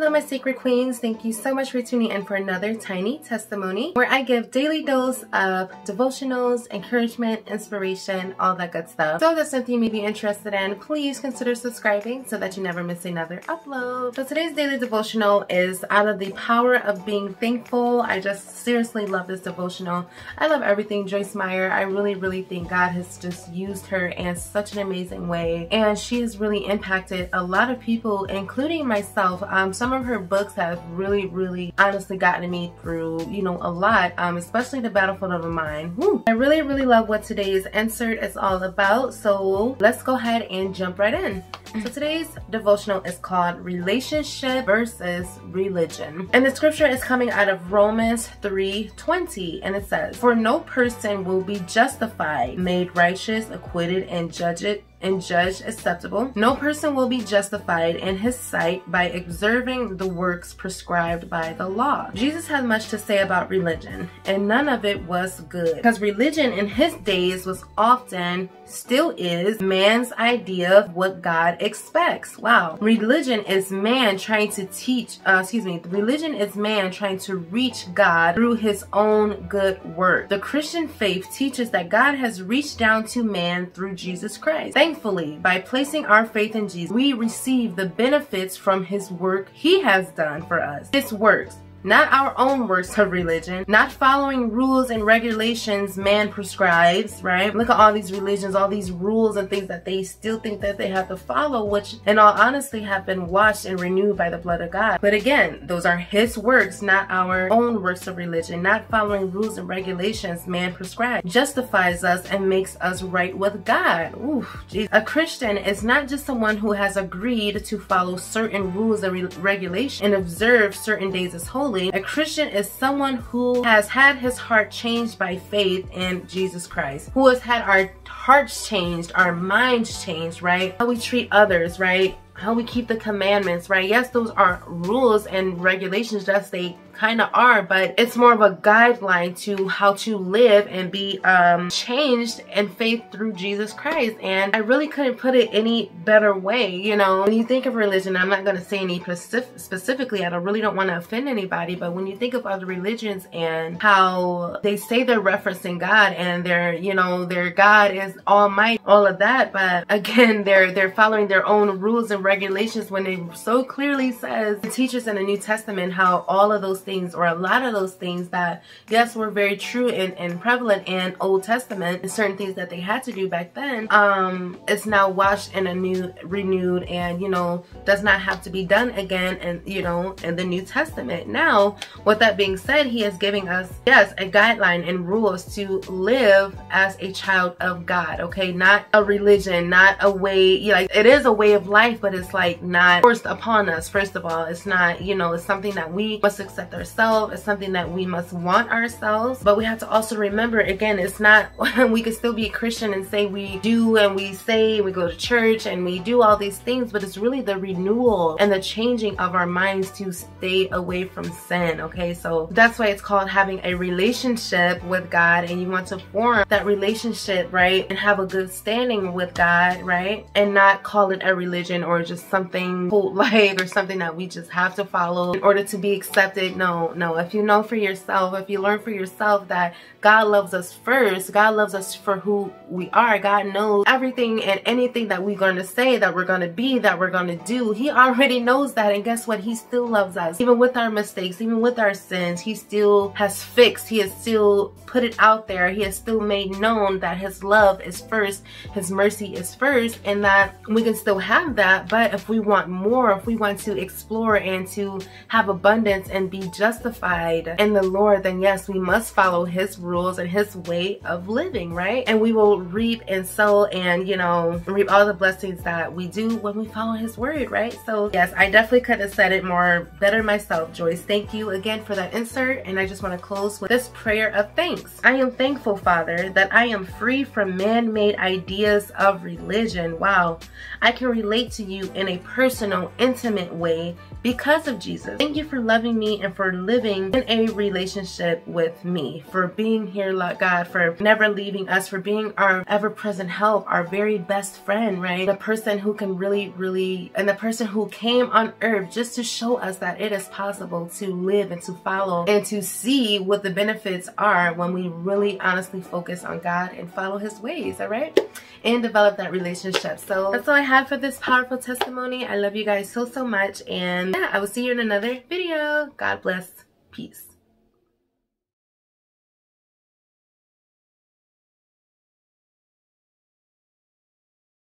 Hello my secret queens, thank you so much for tuning in for another tiny testimony where I give daily dose of devotionals, encouragement, inspiration, all that good stuff. So if that's something you may be interested in, please consider subscribing so that you never miss another upload. So today's daily devotional is out of the power of being thankful. I just seriously love this devotional. I love everything Joyce Meyer. I really think God has just used her in such an amazing way, and she has really impacted a lot of people, including myself. Some of her books have really honestly gotten me through, a lot, especially The Battlefield of the Mind. Woo. I really love what today's insert is all about, so let's go ahead and jump right in. So today's devotional is called Relationship versus Religion. And the scripture is coming out of Romans 3:20, and it says, "For no person will be justified, made righteous, acquitted, and judged acceptable. No person will be justified in his sight by observing the works prescribed by the law." Jesus had much to say about religion, and none of it was good, because religion in his days was often, still is, man's idea of what God expects. Wow. Religion is man trying to religion is man trying to reach God through his own good work. The Christian faith teaches that God has reached down to man through Jesus Christ. Thankfully, by placing our faith in Jesus, we receive the benefits from his work he has done for us. His works. Not our own works of religion, not following rules and regulations man prescribes, right? Look at all these religions, all these rules and things that they still think that they have to follow, which in all honesty have been washed and renewed by the blood of God. But again, those are his works, not our own works of religion. Not following rules and regulations man prescribes justifies us and makes us right with God. Oof, geez. A Christian is not just someone who has agreed to follow certain rules and regulations and observe certain days as holy. A Christian is someone who has had his heart changed by faith in Jesus Christ, who has had our hearts changed, our minds changed, right? How we treat others, right? How we keep the commandments, right? Yes, those are rules and regulations, yes, they kind of are, but it's more of a guideline to how to live and be changed in faith through Jesus Christ. And I really couldn't put it any better way. When you think of religion, I'm not going to say any specifically, I really don't want to offend anybody, but when you think of other religions and how they say they're referencing God and their God is almighty, all of that, but again, they're following their own rules and regulations when it so clearly says, it teaches in the New Testament how all of those things, or a lot of those things that, yes, were very true and prevalent in Old Testament, and certain things that they had to do back then, it's now washed in a new, renewed, and does not have to be done again, and in the New Testament. Now, with that being said, he is giving us, yes, a guideline and rules to live as a child of God, okay? Not a religion, not a way, it is a way of life, but it's like not forced upon us. First of all, it's not, it's something that we must accept ourselves. It's something that we must want ourselves. But we have to also remember, again, it's not, we can still be a Christian and say we do, and we say we go to church and we do all these things, but it's really the renewal and the changing of our minds to stay away from sin, okay? So that's why it's called having a relationship with God, and you want to form that relationship, right? And have a good standing with God, right? And not call it a religion or just something cult-like or something that we just have to follow in order to be accepted. No. If you know for yourself, if you learn for yourself that God loves us first, God loves us for who we are, God knows everything and anything that we're going to say, that we're going to be, that we're going to do. He already knows that, and guess what? He still loves us. Even with our mistakes, even with our sins, he still has fixed, he has still put it out there, he has still made known that his love is first, his mercy is first, and that we can still have that. But if we want more, if we want to explore and to have abundance and be justified in the Lord, then yes, we must follow his rules and his way of living, right? And we will reap and sow and reap all the blessings that we do when we follow his word, right? So yes, I definitely could have said it better myself, Joyce. Thank you again for that insert, and I just want to close with this prayer of thanks. I am thankful, Father, that I am free from man-made ideas of religion. Wow, I can relate to you in a personal, intimate way because of Jesus. Thank you for loving me and for living in a relationship with me, for being here, Lord God, for never leaving us, for being our our ever-present help, our very best friend, right? The person who can really, and the person who came on earth just to show us that it is possible to live and to follow and to see what the benefits are when we really honestly focus on God and follow his ways, all right? And develop that relationship. So that's all I have for this powerful testimony. I love you guys so much, and yeah, I will see you in another video. God bless. Peace.